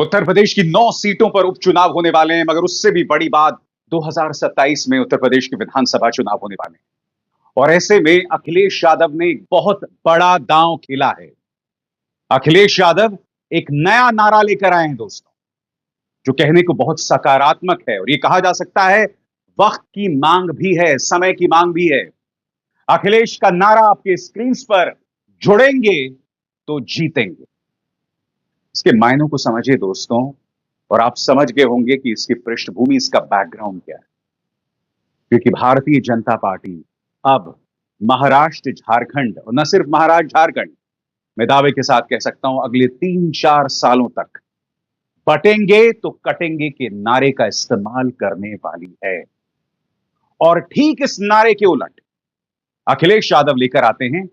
उत्तर प्रदेश की 9 सीटों पर उपचुनाव होने वाले हैं, मगर उससे भी बड़ी बात 2027 में उत्तर प्रदेश के विधानसभा चुनाव होने वाले हैं। और ऐसे में अखिलेश यादव ने एक बहुत बड़ा दांव खेला है। अखिलेश यादव एक नया नारा लेकर आए हैं दोस्तों, जो कहने को बहुत सकारात्मक है और यह कहा जा सकता है वक्त की मांग भी है, समय की मांग भी है। अखिलेश का नारा आपके स्क्रीन पर, जुड़ेंगे तो जीतेंगे। इसके मायनों को समझिए दोस्तों, और आप समझ गए होंगे कि इसकी पृष्ठभूमि, इसका बैकग्राउंड क्या है। क्योंकि भारतीय जनता पार्टी अब महाराष्ट्र, झारखंड, और न सिर्फ महाराष्ट्र झारखंड, मैं दावे के साथ कह सकता हूं अगले 3-4 सालों तक बटेंगे तो कटेंगे के नारे का इस्तेमाल करने वाली है। और ठीक इस नारे के उलट अखिलेश यादव लेकर आते हैं,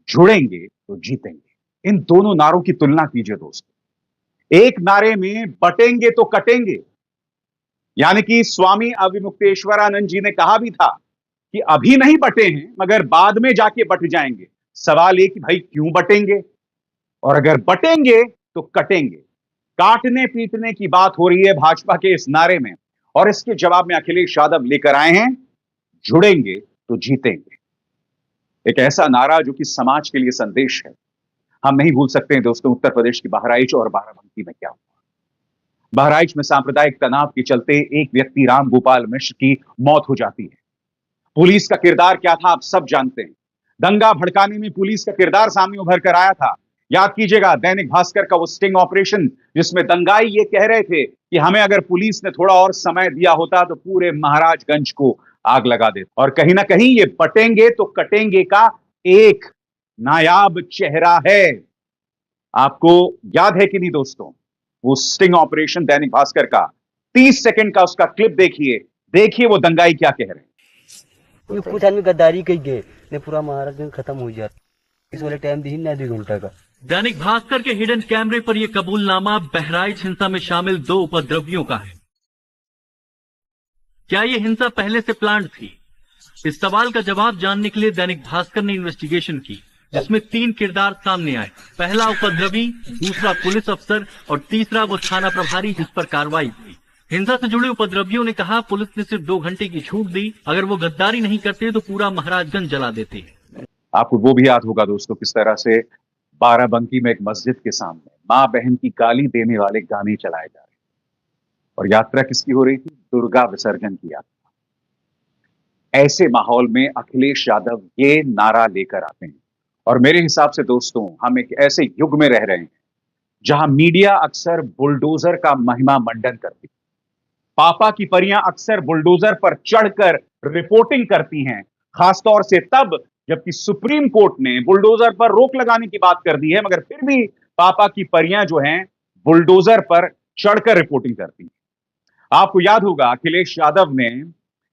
जुड़ेंगे तो जीतेंगे। इन दोनों नारों की तुलना कीजिए दोस्तों। एक नारे में बटेंगे तो कटेंगे, यानी कि स्वामी अविमुक्तेश्वरानंद जी ने कहा भी था कि अभी नहीं बटे हैं मगर बाद में जाके बट जाएंगे। सवाल ये कि भाई क्यों बटेंगे, और अगर बटेंगे तो कटेंगे। काटने पीटने की बात हो रही है भाजपा के इस नारे में, और इसके जवाब में अखिलेश यादव लेकर आए हैं, जुड़ेंगे तो जीतेंगे। एक ऐसा नारा जो कि समाज के लिए संदेश है। हम नहीं भूल सकते हैं दोस्तों उत्तर प्रदेश की बहराइच और बाराबंकी में क्या हुआ। बहराइच में सांप्रदायिक तनाव के चलते एक व्यक्ति राम गोपाल मिश्र की मौत हो जाती है। पुलिस का किरदार क्या था आप सब जानते हैं। दंगा भड़काने में पुलिस का किरदार सामने उभर कर आया था। याद कीजिएगा दैनिक भास्कर का वो स्टिंग ऑपरेशन, जिसमें दंगाई ये कह रहे थे कि हमें अगर पुलिस ने थोड़ा और समय दिया होता तो पूरे महाराजगंज को आग लगा देता। और कहीं ना कहीं ये बटेंगे तो कटेंगे का एक नायाब चेहरा है। आपको याद है कि नहीं दोस्तों, वो स्टिंग ऑपरेशन दैनिक भास्कर का 30 सेकंड का उसका क्लिप देखिए, देखिए वो दंगाई क्या कह रहे हैं। कुछ आदमी गद्दारी कही गए ने पूरा महाराज खत्म हो जाता, इस वाले टाइम दी ना 2 घंटा का। दैनिक भास्कर के हिडन कैमरे पर यह कबूलनामा बहराइच हिंसा में शामिल 2 उपद्रवियों का है। क्या यह हिंसा पहले से प्लान्ड थी? इस सवाल का जवाब जानने के लिए दैनिक भास्कर ने इन्वेस्टिगेशन की, जिसमें 3 किरदार सामने आए। पहला उपद्रवी, दूसरा पुलिस अफसर और तीसरा वो थाना प्रभारी जिस पर कार्रवाई हुई। हिंसा से जुड़े उपद्रवियों ने कहा पुलिस ने सिर्फ 2 घंटे की छूट दी, अगर वो गद्दारी नहीं करते तो पूरा महाराजगंज जला देते। आपको वो भी याद होगा दोस्तों किस तरह से बाराबंकी में एक मस्जिद के सामने मां बहन की गाली देने वाले गाने चलाए जा रहे, और यात्रा किसकी हो रही थी? दुर्गा विसर्जन की यात्रा। ऐसे माहौल में अखिलेश यादव ये नारा लेकर आते हैं। और मेरे हिसाब से दोस्तों हम एक ऐसे युग में रह रहे हैं जहां मीडिया अक्सर बुलडोजर का महिमा मंडन करती है। पापा की परियां अक्सर बुलडोजर पर चढ़कर रिपोर्टिंग करती हैं, खासतौर से तब जबकि सुप्रीम कोर्ट ने बुलडोजर पर रोक लगाने की बात कर दी है, मगर फिर भी पापा की परियां जो हैं बुलडोजर पर चढ़कर रिपोर्टिंग करती हैं। आपको याद होगा अखिलेश यादव ने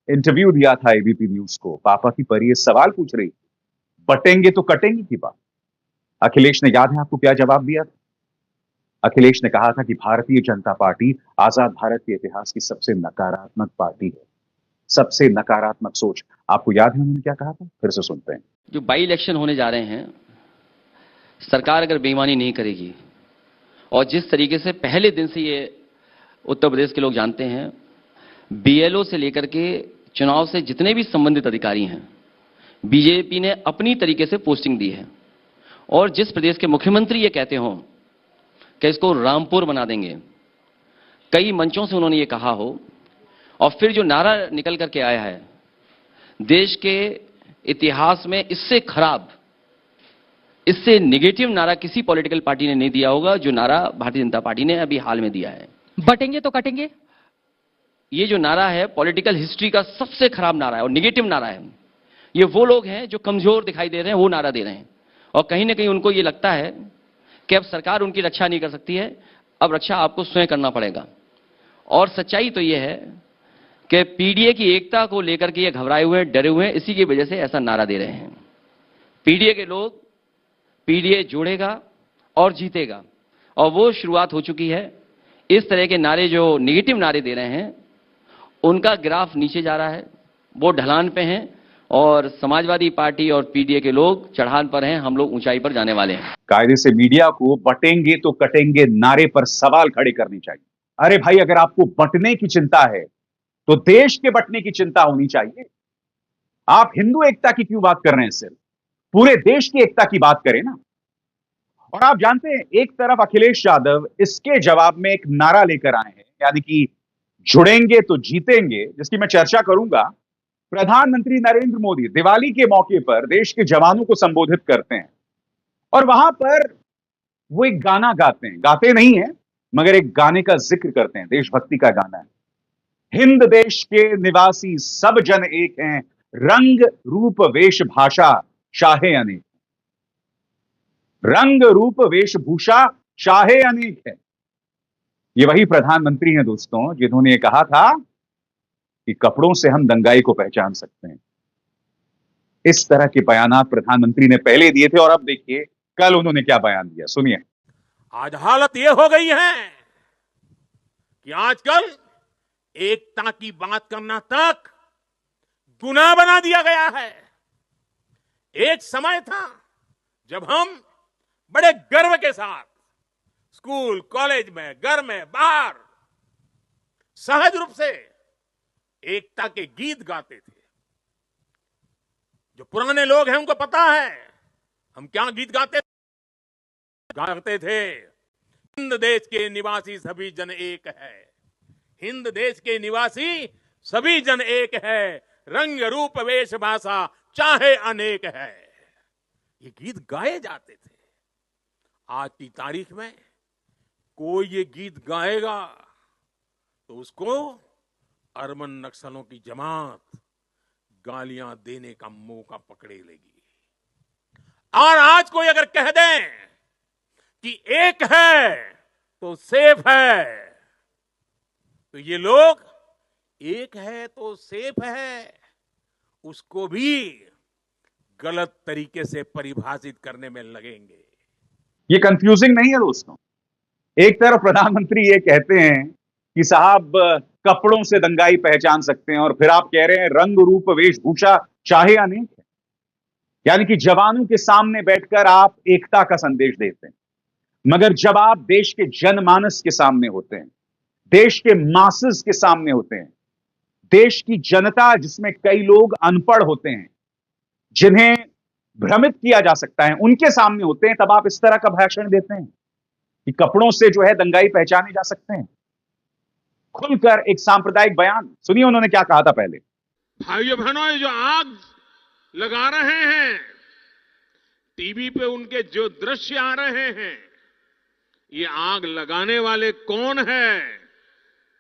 इंटरव्यू दिया था एबीपी न्यूज को। पापा की परी सवाल पूछ रही, बटेंगे तो कटेंगे की बात। अखिलेश ने, याद है आपको क्या जवाब दिया था? अखिलेश ने कहा था कि भारतीय जनता पार्टी आजाद भारत के इतिहास की सबसे नकारात्मक पार्टी है, सबसे नकारात्मक सोच। आपको याद है उन्होंने क्या कहा था? फिर से सुनते हैं। जो बाई इलेक्शन होने जा रहे हैं, सरकार अगर बेईमानी नहीं करेगी, और जिस तरीके से पहले दिन से ये उत्तर प्रदेश के लोग जानते हैं, बीएलओ से लेकर के चुनाव से जितने भी संबंधित अधिकारी हैं, बीजेपी ने अपनी तरीके से पोस्टिंग दी है। और जिस प्रदेश के मुख्यमंत्री ये कहते हों कि इसको रामपुर बना देंगे, कई मंचों से उन्होंने ये कहा हो, और फिर जो नारा निकल करके आया है, देश के इतिहास में इससे खराब, इससे नेगेटिव नारा किसी पॉलिटिकल पार्टी ने नहीं दिया होगा जो नारा भारतीय जनता पार्टी ने अभी हाल में दिया है। बटेंगे तो कटेंगे, ये जो नारा है पॉलिटिकल हिस्ट्री का सबसे खराब नारा है और नेगेटिव नारा है। ये वो लोग हैं जो कमजोर दिखाई दे रहे हैं, वो नारा दे रहे हैं, और कहीं ना कहीं उनको ये लगता है कि अब सरकार उनकी रक्षा नहीं कर सकती है, अब रक्षा आपको स्वयं करना पड़ेगा। और सच्चाई तो ये है कि पीडीए की एकता को लेकर के ये घबराए हुए हैं, डरे हुए हैं, इसी की वजह से ऐसा नारा दे रहे हैं। पीडीए के लोग, पीडीए जोड़ेगा और जीतेगा, और वो शुरुआत हो चुकी है। इस तरह के नारे जो नेगेटिव नारे दे रहे हैं, उनका ग्राफ नीचे जा रहा है, वो ढलान पे हैं, और समाजवादी पार्टी और पीडीए के लोग चढ़ान पर हैं, हम लोग ऊंचाई पर जाने वाले हैं। कायदे से मीडिया को बटेंगे तो कटेंगे नारे पर सवाल खड़े करने चाहिए। अरे भाई, अगर आपको बंटने की चिंता है तो देश के बंटने की चिंता होनी चाहिए। आप हिंदू एकता की क्यों बात कर रहे हैं? सिर्फ पूरे देश की एकता की बात करें ना। और आप जानते हैं, एक तरफ अखिलेश यादव इसके जवाब में एक नारा लेकर आए हैं, यानी कि जुड़ेंगे तो जीतेंगे, जिसकी मैं चर्चा करूंगा। प्रधानमंत्री नरेंद्र मोदी दिवाली के मौके पर देश के जवानों को संबोधित करते हैं और वहां पर वो एक गाना गाते हैं, गाते नहीं है मगर एक गाने का जिक्र करते हैं, देशभक्ति का गाना है। हिंद देश के निवासी सब जन एक हैं, रंग रूप वेश भाषा चाहे अनेक। रंग रूप वेशभूषा चाहे अनेक है। ये वही प्रधानमंत्री हैं दोस्तों, जिन्होंने कहा था कि कपड़ों से हम दंगाई को पहचान सकते हैं। इस तरह के बयान प्रधानमंत्री ने पहले दिए थे और अब देखिए कल उन्होंने क्या बयान दिया, सुनिए। आज हालत यह हो गई है कि आजकल एकता की बात करना तक गुनाह बना दिया गया है। एक समय था जब हम बड़े गर्व के साथ स्कूल, कॉलेज में, घर में, बाहर सहज रूप से एकता के गीत गाते थे। जो पुराने लोग हैं उनको पता है हम क्या गीत गाते थे। हिंद देश के निवासी सभी जन एक है, हिंद देश के निवासी सभी जन एक है, रंग रूप वेश भाषा चाहे अनेक है। ये गीत गाए जाते थे। आज की तारीख में कोई ये गीत गाएगा तो उसको अरबन नक्सलों की जमात गालियां देने का मौका पकड़े लेगी। और आज कोई अगर कह दें कि एक है तो सेफ है, तो ये लोग एक है तो सेफ है उसको भी गलत तरीके से परिभाषित करने में लगेंगे। ये कंफ्यूजिंग नहीं है दोस्तों? एक तरफ प्रधानमंत्री ये कहते हैं कि साहब कपड़ों से दंगाई पहचान सकते हैं, और फिर आप कह रहे हैं रंग रूप वेशभूषा चाहे अनेक है। यानी कि जवानों के सामने बैठकर आप एकता का संदेश देते हैं, मगर जब आप देश के जनमानस के सामने होते हैं, देश के मासेस के सामने होते हैं, देश की जनता जिसमें कई लोग अनपढ़ होते हैं, जिन्हें भ्रमित किया जा सकता है, उनके सामने होते हैं, तब आप इस तरह का भाषण देते हैं कि कपड़ों से जो है दंगाई पहचाने जा सकते हैं। खुलकर एक सांप्रदायिक बयान सुनिए उन्होंने क्या कहा था पहले। भाइयों बहनों, ये जो आग लगा रहे हैं, टीवी पे उनके जो दृश्य आ रहे हैं, ये आग लगाने वाले कौन है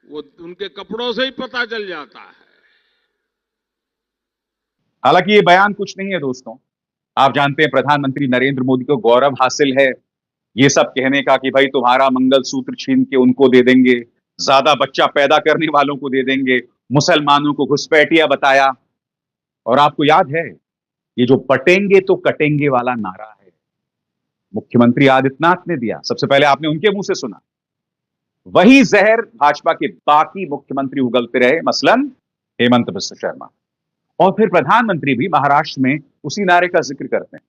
वो उनके कपड़ों से ही पता चल जाता है। हालांकि ये बयान कुछ नहीं है दोस्तों। आप जानते हैं प्रधानमंत्री नरेंद्र मोदी को गौरव हासिल है ये सब कहने का कि भाई तुम्हारा मंगलसूत्र छीन के उनको दे देंगे, ज्यादा बच्चा पैदा करने वालों को दे देंगे, मुसलमानों को घुसपैठिया बताया। और आपको याद है ये जो बटेंगे तो कटेंगे वाला नारा है, मुख्यमंत्री आदित्यनाथ ने दिया, सबसे पहले आपने उनके मुंह से सुना। वही जहर भाजपा के बाकी मुख्यमंत्री उगलते रहे, मसलन हेमंत बिस्व शर्मा। और फिर प्रधानमंत्री भी महाराष्ट्र में उसी नारे का जिक्र करते हैं।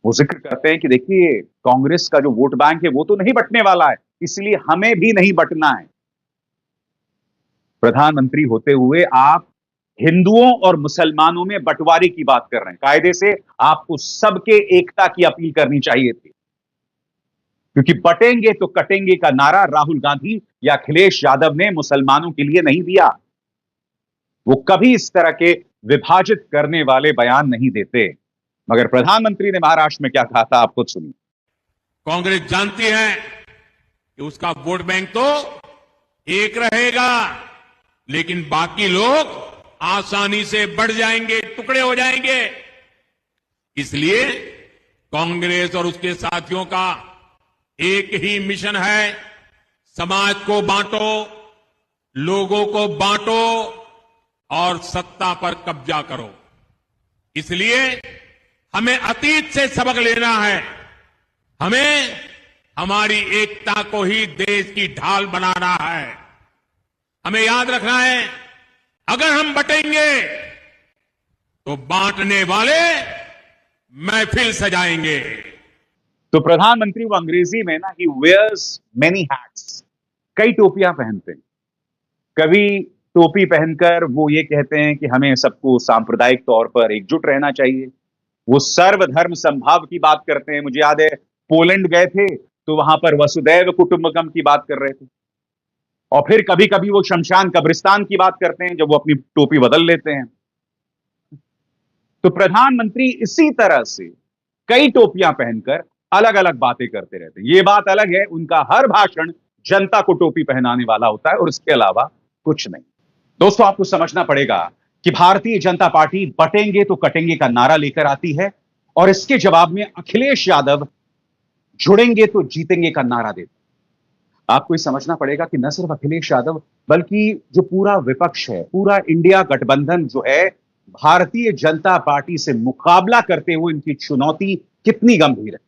वो जिक्र करते हैं कि देखिए कांग्रेस का जो वोट बैंक है वो तो नहीं बंटने वाला है, इसलिए हमें भी नहीं बंटना है। प्रधानमंत्री होते हुए आप हिंदुओं और मुसलमानों में बंटवारे की बात कर रहे हैं। कायदे से आपको सबके एकता की अपील करनी चाहिए थी, क्योंकि बटेंगे तो कटेंगे का नारा राहुल गांधी या अखिलेश यादव ने मुसलमानों के लिए नहीं दिया। वो कभी इस तरह के विभाजित करने वाले बयान नहीं देते। मगर प्रधानमंत्री ने महाराष्ट्र में क्या कहा था, आप खुद सुनिए। कांग्रेस जानती है कि उसका वोट बैंक तो एक रहेगा, लेकिन बाकी लोग आसानी से बढ़ जाएंगे, टुकड़े हो जाएंगे। इसलिए कांग्रेस और उसके साथियों का एक ही मिशन है, समाज को बांटो, लोगों को बांटो और सत्ता पर कब्जा करो। इसलिए हमें अतीत से सबक लेना है। हमें हमारी एकता को ही देश की ढाल बनाना है। हमें याद रखना है, अगर हम बटेंगे तो बांटने वाले महफिल सजाएंगे। तो प्रधानमंत्री वो अंग्रेजी में ना, ही वेयर्स मेनी हैट्स, कई टोपियां पहनते हैं। कभी टोपी पहनकर वो ये कहते हैं कि हमें सबको सांप्रदायिक तौर पर एकजुट रहना चाहिए। वो सर्वधर्म संभाव की बात करते हैं। मुझे याद है पोलैंड गए थे तो वहां पर वसुदैव कुटुंबकम की बात कर रहे थे। और फिर कभी कभी वो शमशान कब्रिस्तान की बात करते हैं जब वो अपनी टोपी बदल लेते हैं। तो प्रधानमंत्री इसी तरह से कई टोपियां पहनकर अलग अलग बातें करते रहते हैं। ये बात अलग है, उनका हर भाषण जनता को टोपी पहनाने वाला होता है और इसके अलावा कुछ नहीं। दोस्तों, आपको समझना पड़ेगा कि भारतीय जनता पार्टी बटेंगे तो कटेंगे का नारा लेकर आती है और इसके जवाब में अखिलेश यादव जुड़ेंगे तो जीतेंगे का नारा देते हैं। आपको ये समझना पड़ेगा कि न सिर्फ अखिलेश यादव बल्कि जो पूरा विपक्ष है, पूरा इंडिया गठबंधन जो है, भारतीय जनता पार्टी से मुकाबला करते हुए इनकी चुनौती कितनी गंभीर है।